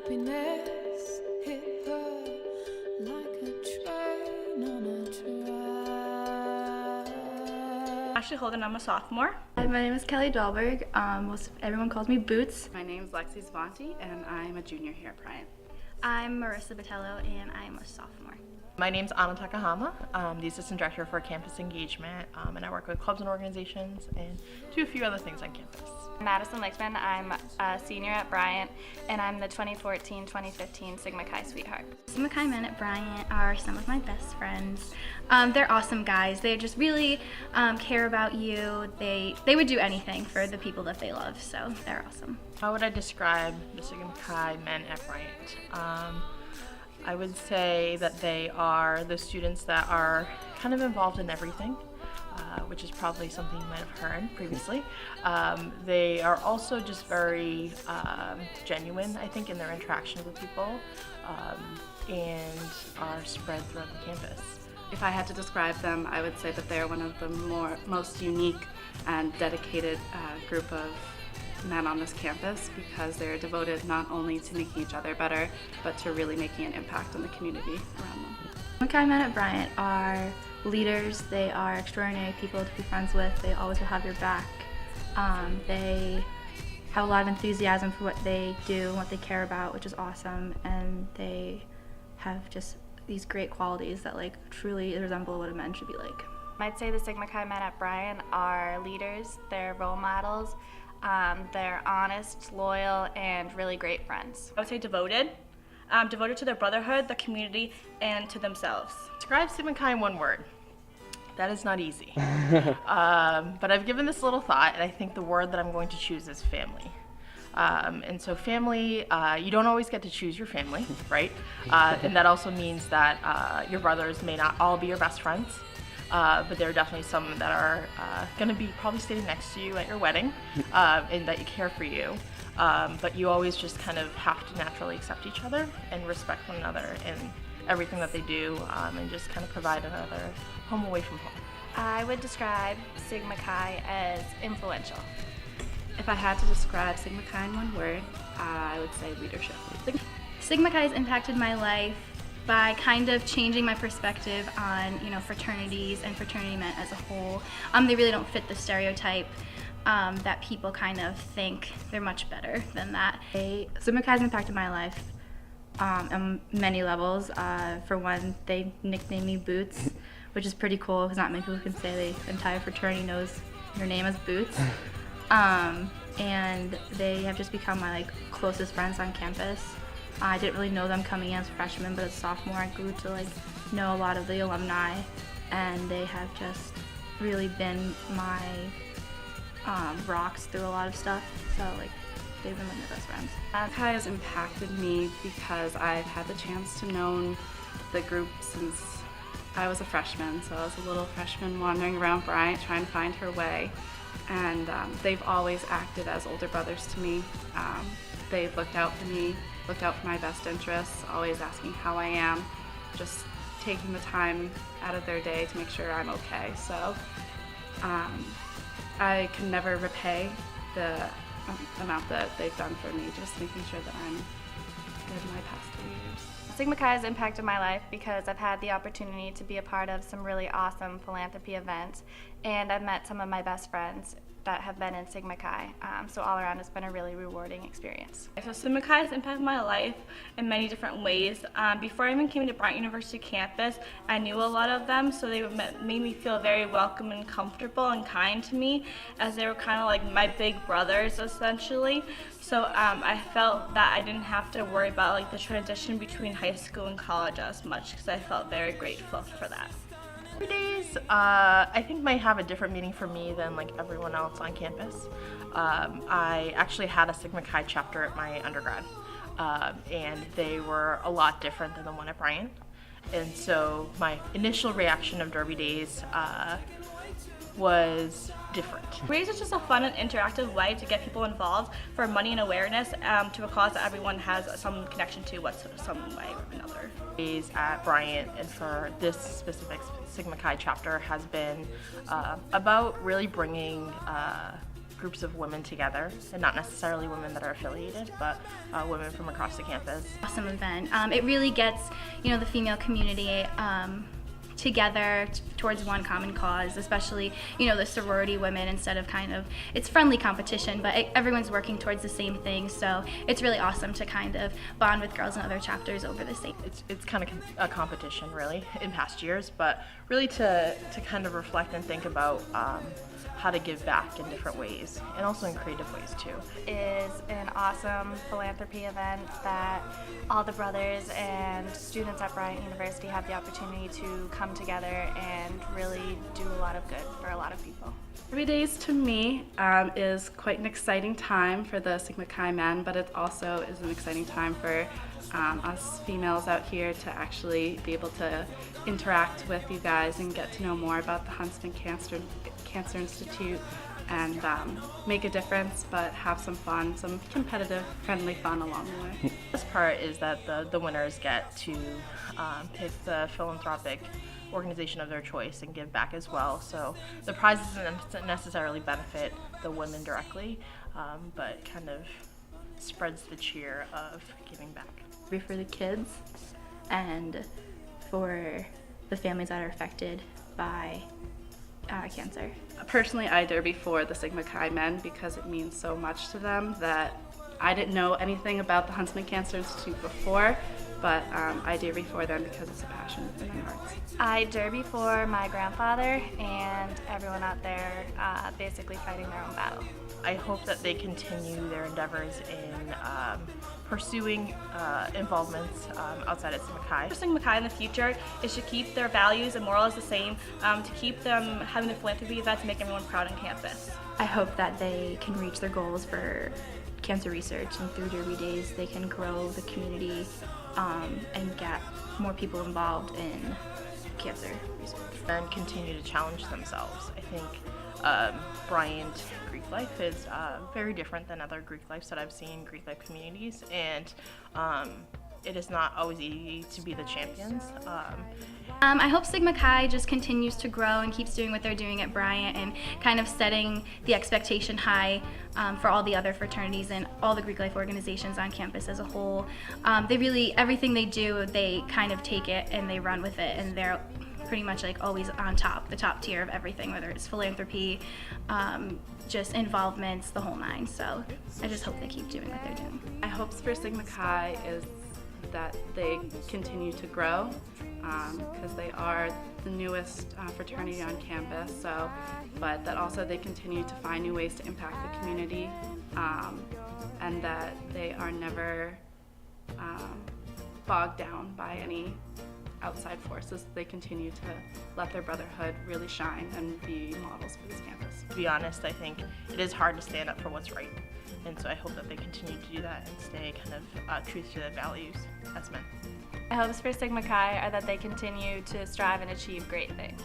Happiness hit her like a train on a track. Actually, Holden, I'm a sophomore. Hi, my name is Kelly Dahlberg. Everyone calls me Boots. My name is Lexi Zafonte, and I'm a junior here at Bryant. I'm Marissa Botelho, and I'm a sophomore. My name's Takahama. I'm the assistant director for campus engagement, and I work with clubs and organizations and do a few other things on campus. Madison Lichtmann. I'm a senior at Bryant, and I'm the 2014-2015 Sigma Chi Sweetheart. Sigma Chi men at Bryant are some of my best friends. They're awesome guys. They just really care about you. They would do anything for the people that they love, so they're awesome. How would I describe the Sigma Chi men at Bryant? I would say that they are the students that are kind of involved in everything, which is probably something you might have heard previously. They are also just very genuine, I think, in their interaction with people, and are spread throughout the campus. If I had to describe them, I would say that they're one of the most unique and dedicated group of men on this campus, because they're devoted not only to making each other better, but to really making an impact on the community around them. Sigma Chi men at Bryant are leaders. They are extraordinary people to be friends with. They always will have your back. They have a lot of enthusiasm for what they do and what they care about, which is awesome, and they have just these great qualities that truly resemble what a man should be like. I'd say the Sigma Chi men at Bryant are leaders, they're role models, they're honest, loyal, and really great friends. I would say devoted. Devoted to their brotherhood, the community, and to themselves. Describe Sigma Chi in one word. That is not easy. But I've given this a little thought, and I think the word that I'm going to choose is family. And so family, you don't always get to choose your family, right? And that also means that your brothers may not all be your best friends, but there are definitely some that are going to be probably sitting next to you at your wedding, and that you care for you. But you always just kind of have to naturally accept each other and respect one another in everything that they do, and just kind of provide another home away from home. I would describe Sigma Chi as influential. If I had to describe Sigma Chi in one word, I would say leadership. Sigma Chi has impacted my life by kind of changing my perspective on, fraternities and fraternity men as a whole. They really don't fit the stereotype that people kind of think they're much better than that. Sigma Chi has impacted my life on many levels. For one, they nicknamed me Boots, which is pretty cool because not many people can say the entire fraternity knows your name as Boots. And they have just become my closest friends on campus. I didn't really know them coming in as freshmen, but as a sophomore I grew to know a lot of the alumni, and they have just really been my rocks through a lot of stuff. So they've been my best friends. Chi has impacted me because I've had the chance to know the group since I was a freshman. So I was a little freshman wandering around Bryant trying to find her way. And they've always acted as older brothers to me. They've looked out for me, looked out for my best interests, always asking how I am, just taking the time out of their day to make sure I'm okay. So I can never repay the amount that they've done for me, just making sure that I'm good in my past 3 years. Sigma Chi has impacted my life because I've had the opportunity to be a part of some really awesome philanthropy events, and I've met some of my best friends that have been in Sigma Chi. So all around it's been a really rewarding experience. So Sigma Chi has impacted my life in many different ways. Before I even came to Bryant University campus, I knew a lot of them, so they made me feel very welcome and comfortable and kind to me, as they were kind of like my big brothers essentially. So I felt that I didn't have to worry about the transition between high school and college as much, because I felt very grateful for that. Days, I think might have a different meaning for me than everyone else on campus. I actually had a Sigma Chi chapter at my undergrad, and they were a lot different than the one at Bryant. And so my initial reaction of Derby Days was different. Raise is just a fun and interactive way to get people involved for money and awareness to a cause that everyone has some connection to some way or another. Days at Bryant, and for this specific Sigma Chi chapter, has been about really bringing groups of women together, and not necessarily women that are affiliated, but women from across the campus. Awesome event. It really gets, the female community together towards one common cause, especially, the sorority women, instead of it's friendly competition, but everyone's working towards the same thing, so it's really awesome to kind of bond with girls in other chapters over the same. It's kind of a competition, really, in past years, but really to kind of reflect and think about how to give back in different ways, and also in creative ways too. Is an awesome philanthropy event that all the brothers and students at Bryant University have the opportunity to come together and really do a lot of good for a lot of people. Derby Days to me is quite an exciting time for the Sigma Chi men, but it also is an exciting time for us females out here to actually be able to interact with you guys and get to know more about the Huntsman Cancer Institute and make a difference, but have some fun, some competitive, friendly fun along the way. This part is that the winners get to pick the philanthropic organization of their choice and give back as well. So the prize doesn't necessarily benefit the women directly, but kind of spreads the cheer of giving back. For the kids and for the families that are affected by cancer. Personally, I derby for the Sigma Chi men because it means so much to them that I didn't know anything about the Huntsman Cancer Institute before, but I derby for them because it's a passion in their hearts. I derby for my grandfather and everyone out there basically fighting their own battle. I hope that they continue their endeavors in pursuing involvements outside of Sigma Chi. For Sigma Chi in the future is to keep their values and morals the same, to keep them having their philanthropy events, make everyone proud on campus. I hope that they can reach their goals for cancer research, and through Derby Days they can grow the community and get more people involved in cancer research. And continue to challenge themselves. I think Bryant Greek life is very different than other Greek lives that I've seen in Greek life communities, and it is not always easy to be the champions. I hope Sigma Chi just continues to grow and keeps doing what they're doing at Bryant and kind of setting the expectation high for all the other fraternities and all the Greek life organizations on campus as a whole. They really, everything they do, they kind of take it and they run with it, and they're pretty much always on top, the top tier of everything, whether it's philanthropy, just involvements, the whole nine. So I just hope they keep doing what they're doing. My hopes for Sigma Chi is that they continue to grow because they are the newest fraternity on campus, but that also they continue to find new ways to impact the community, and that they are never bogged down by any outside forces. They continue to let their brotherhood really shine and be models for this campus. To be honest, I think it is hard to stand up for what's right, and so I hope that they continue to do that and stay kind of true to their values as men. My hopes for Sigma Chi are that they continue to strive and achieve great things.